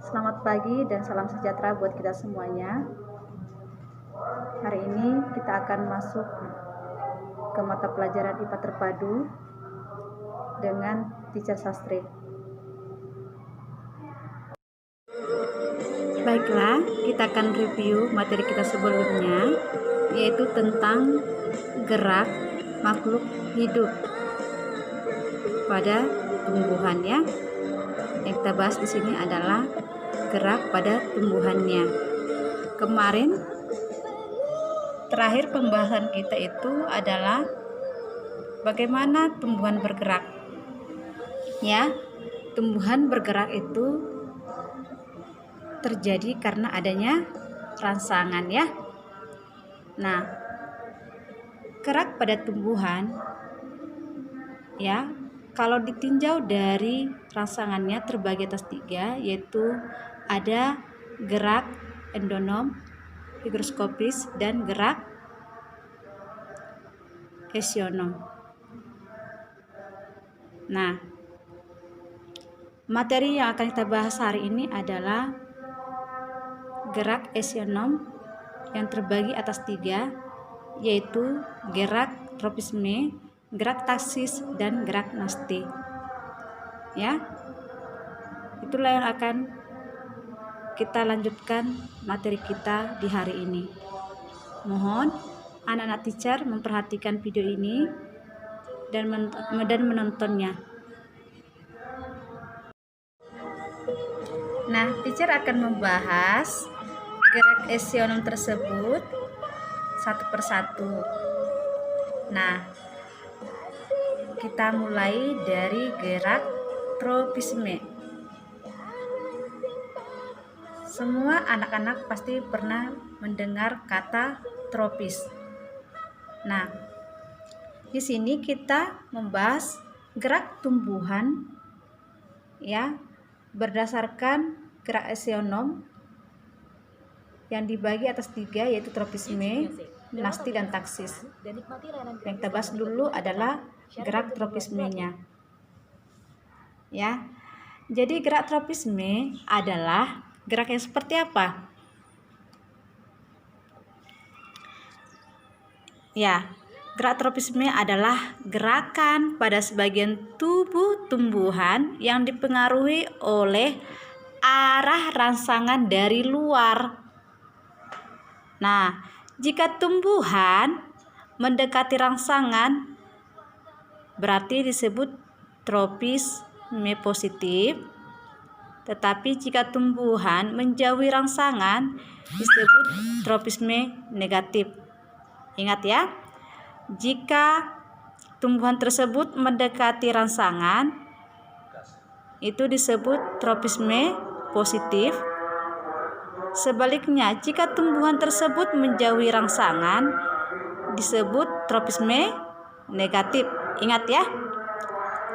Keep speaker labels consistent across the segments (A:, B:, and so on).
A: Selamat pagi dan salam sejahtera buat kita semuanya. Hari ini kita akan masuk ke mata pelajaran IPA terpadu dengan Teacher Sastri. Baiklah, kita akan review materi kita sebelumnya, yaitu tentang gerak makhluk hidup pada tumbuhan ya. Yang kita bahas di sini adalah gerak pada tumbuhannya. Kemarin terakhir pembahasan kita itu adalah bagaimana tumbuhan bergerak. Ya, tumbuhan bergerak itu terjadi karena adanya rangsangan ya. Nah, gerak pada tumbuhan ya, kalau ditinjau dari rangsangannya terbagi atas 3, yaitu ada gerak endonom, higroskopis, dan gerak esionom. Nah, materi yang akan kita bahas hari ini adalah gerak esionom yang terbagi atas 3, yaitu gerak tropisme, gerak taksis, dan gerak nasti. Ya, itulah yang akan kita lanjutkan materi kita di hari ini. Mohon anak-anak teacher memperhatikan video ini dan menontonnya. Nah, teacher akan membahas gerak esionom tersebut satu persatu. Nah, kita mulai dari gerak tropisme. Semua anak-anak pasti pernah mendengar kata tropis. Nah, di sini kita membahas gerak tumbuhan ya, berdasarkan gerak esionom yang dibagi atas 3, yaitu tropisme, nasti, dan taksis. Yang kita bahas dulu adalah gerak tropismenya. Ya. Jadi gerak tropisme adalah gerak yang seperti apa? Ya, gerak tropisme adalah gerakan pada sebagian tubuh tumbuhan yang dipengaruhi oleh arah rangsangan dari luar. Nah, jika tumbuhan mendekati rangsangan, berarti disebut tropisme positif. Tetapi jika tumbuhan menjauhi rangsangan, disebut tropisme negatif. Ingat ya, jika tumbuhan tersebut mendekati rangsangan, itu disebut tropisme positif. Sebaliknya, jika tumbuhan tersebut menjauhi rangsangan, disebut tropisme negatif. Ingat ya,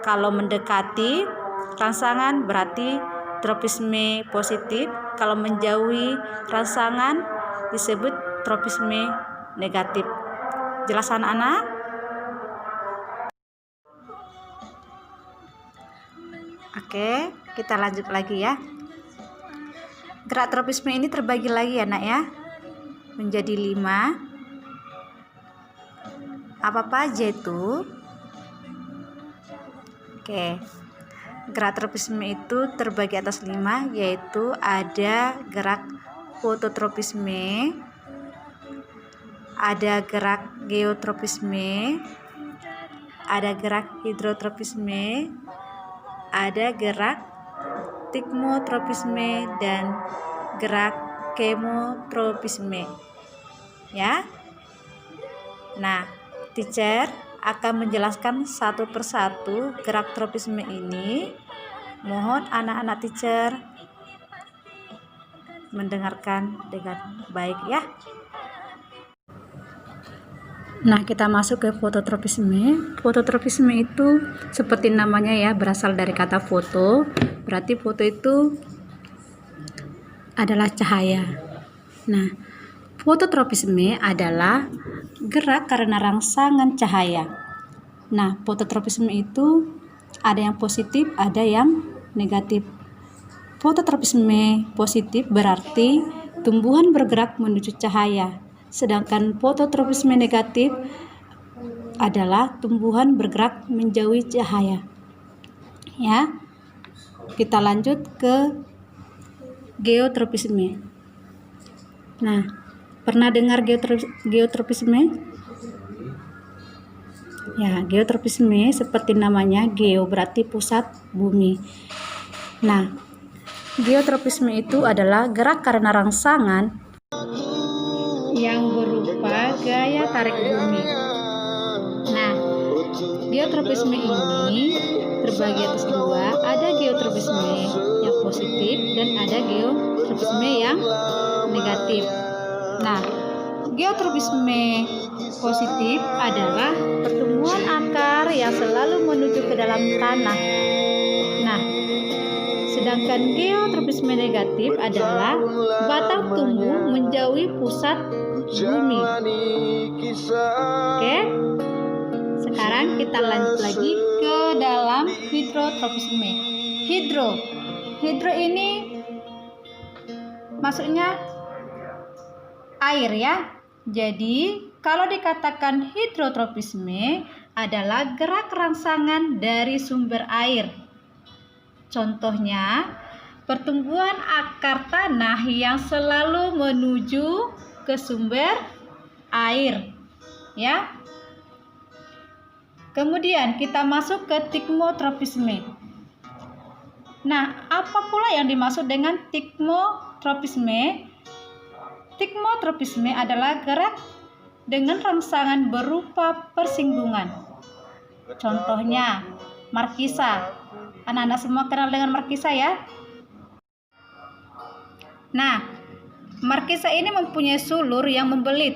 A: kalau mendekati rangsangan berarti tropisme positif, kalau menjauhi rangsangan disebut tropisme negatif. Jelas anak-anak? Oke, kita lanjut lagi ya. Gerak tropisme ini terbagi lagi ya nak ya, menjadi 5. Apa aja itu? Oke, gerak tropisme itu terbagi atas 5, yaitu ada gerak fototropisme, ada gerak geotropisme, ada gerak hidrotropisme, ada gerak tikmotropisme, dan gerak kemotropisme. Ya. Nah, teacher akan menjelaskan satu persatu gerak tropisme ini. Mohon anak-anak teacher mendengarkan dengan baik ya. Nah, kita masuk ke fototropisme. Fototropisme itu seperti namanya ya, berasal dari kata foto. Berarti foto itu adalah cahaya. Nah, fototropisme adalah gerak karena rangsangan cahaya. Nah, fototropisme itu ada yang positif, ada yang negatif. Fototropisme positif berarti tumbuhan bergerak menuju cahaya, sedangkan fototropisme negatif adalah tumbuhan bergerak menjauhi cahaya. Ya, kita lanjut ke geotropisme. Nah, pernah dengar geotropisme? Ya, geotropisme seperti namanya, geo berarti pusat bumi. Nah, geotropisme itu adalah gerak karena rangsangan yang berupa gaya tarik bumi. Nah, geotropisme ini terbagi atas dua, ada geotropisme yang positif dan ada geotropisme yang negatif. Nah, geotropisme positif adalah pertumbuhan akar yang selalu menuju ke dalam tanah. Nah, sedangkan geotropisme negatif adalah batang tumbuh menjauhi pusat bumi. Oke, sekarang kita lanjut lagi ke dalam hidrotropisme. Hidro ini maksudnya air ya. Jadi kalau dikatakan hidrotropisme adalah gerak rangsangan dari sumber air. Contohnya, pertumbuhan akar tanah yang selalu menuju ke sumber air, ya. Kemudian kita masuk ke tikmotropisme. Nah, apa pula yang dimaksud dengan tikmotropisme? Tikmotropisme adalah gerak dengan rangsangan berupa persinggungan. Contohnya, markisa. Anak-anak semua kenal dengan markisa ya? Nah, markisa ini mempunyai sulur yang membelit.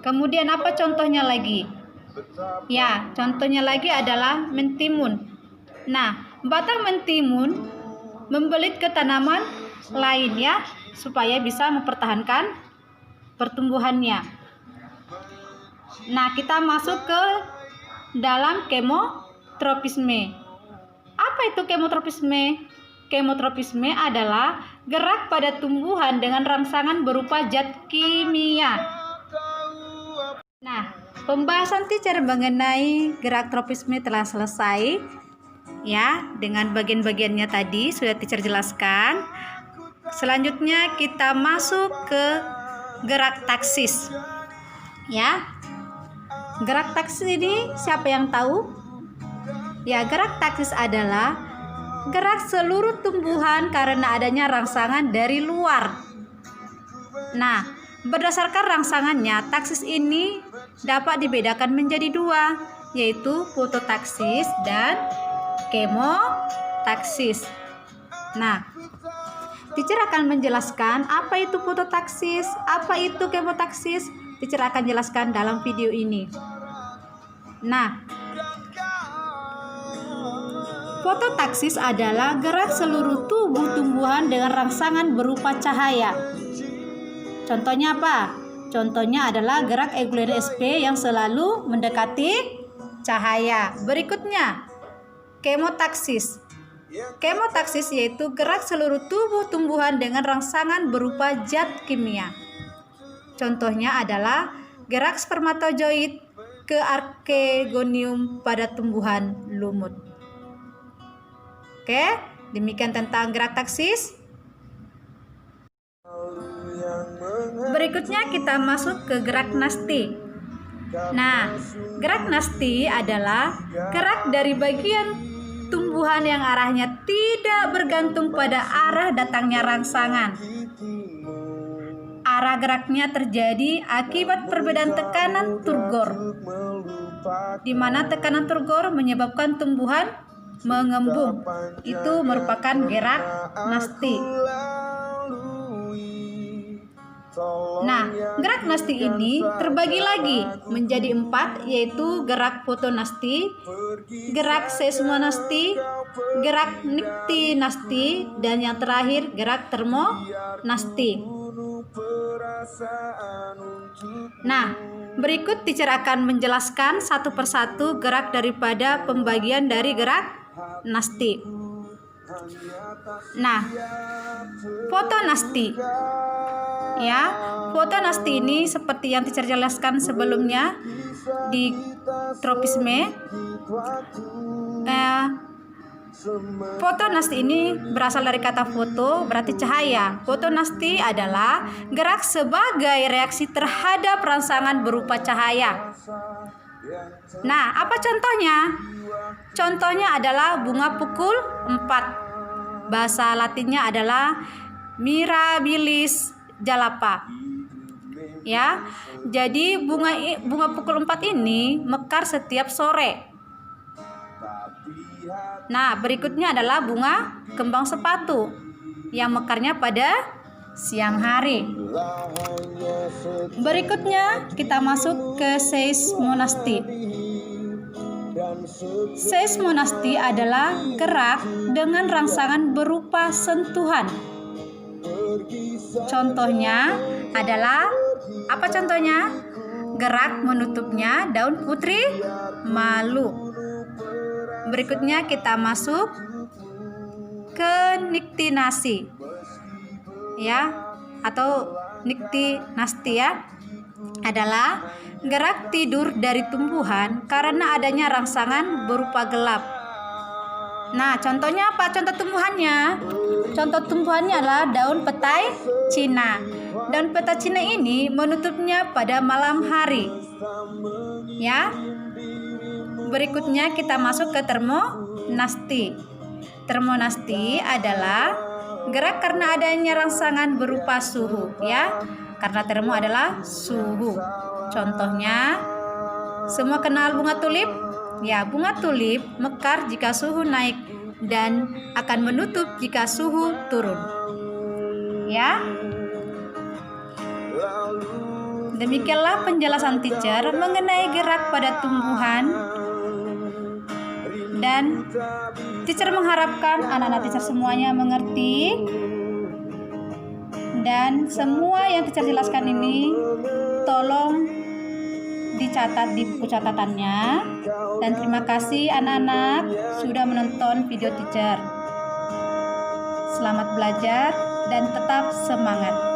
A: Kemudian apa contohnya lagi? Ya, contohnya lagi adalah mentimun. Nah, batang mentimun membelit ke tanaman lain ya, supaya bisa mempertahankan pertumbuhannya. Nah, kita masuk ke dalam kemotropisme. Apa itu kemotropisme? Kemotropisme adalah gerak pada tumbuhan dengan rangsangan berupa zat kimia. Nah, pembahasan teacher mengenai gerak tropisme telah selesai. Ya, dengan bagian-bagiannya tadi sudah teacher jelaskan. Selanjutnya kita masuk ke gerak taksis. Ya. Gerak taksis ini siapa yang tahu? Ya, gerak taksis adalah gerak seluruh tumbuhan karena adanya rangsangan dari luar. Nah, berdasarkan rangsangannya, taksis ini dapat dibedakan menjadi dua, yaitu fototaksis dan kemotaksis. Nah, teacher akan menjelaskan apa itu fototaksis, apa itu kemotaksis. Teacher akan jelaskan dalam video ini. Nah, fototaksis adalah gerak seluruh tubuh tumbuhan dengan rangsangan berupa cahaya. Contohnya apa? Contohnya adalah gerak Eugleria sp yang selalu mendekati cahaya. Berikutnya, kemotaksis. Kemotaksis yaitu gerak seluruh tubuh tumbuhan dengan rangsangan berupa zat kimia. Contohnya adalah gerak spermatozoid ke archegonium pada tumbuhan lumut. Oke, demikian tentang gerak taksis. Berikutnya kita masuk ke gerak nasti. Nah, gerak nasti adalah gerak dari bagian tumbuhan yang arahnya tidak bergantung pada arah datangnya rangsangan. Arah geraknya terjadi akibat perbedaan tekanan turgor, di mana tekanan turgor menyebabkan tumbuhan mengembung. Itu merupakan gerak nasti. Nah, gerak nasti ini terbagi lagi menjadi 4, yaitu gerak fotonasti, gerak seismonasti, gerak niktinasti, dan yang terakhir gerak termonasti. Nah, berikut teacher akan menjelaskan satu persatu gerak daripada pembagian dari gerak nasti. Nah, foto nasti. Ya, foto nasti ini seperti yang teacher jelaskan sebelumnya di tropisme. Foto nasti ini berasal dari kata foto, berarti cahaya. Foto nasti adalah gerak sebagai reaksi terhadap rangsangan berupa cahaya. Nah, apa contohnya? Contohnya adalah bunga pukul 4. Bahasa Latinnya adalah Mirabilis jalapa. Ya. Jadi bunga pukul 4 ini mekar setiap sore. Nah, berikutnya adalah bunga kembang sepatu yang mekarnya pada siang hari. Berikutnya kita masuk ke seismonasti. Seismonasti adalah gerak dengan rangsangan berupa sentuhan. Contohnya adalah apa contohnya? Gerak menutupnya daun putri malu. Berikutnya kita masuk ke niktinasi, ya, atau niktinasti ya, adalah gerak tidur dari tumbuhan karena adanya rangsangan berupa gelap. Nah, contohnya apa? Contoh tumbuhannya. Contoh tumbuhannya adalah daun petai Cina. Daun petai Cina ini menutupnya pada malam hari. Ya. Berikutnya kita masuk ke termonasti. Termonasti adalah gerak karena adanya rangsangan berupa suhu, ya. Karena termo adalah suhu. Contohnya, semua kenal bunga tulip? Ya, bunga tulip mekar jika suhu naik dan akan menutup jika suhu turun. Ya. Demikianlah penjelasan teacher mengenai gerak pada tumbuhan. Dan teacher mengharapkan anak-anak teacher semuanya mengerti, dan semua yang teacher jelaskan ini tolong dicatat di buku catatannya. Dan terima kasih anak-anak sudah menonton video teacher. Selamat belajar dan tetap semangat.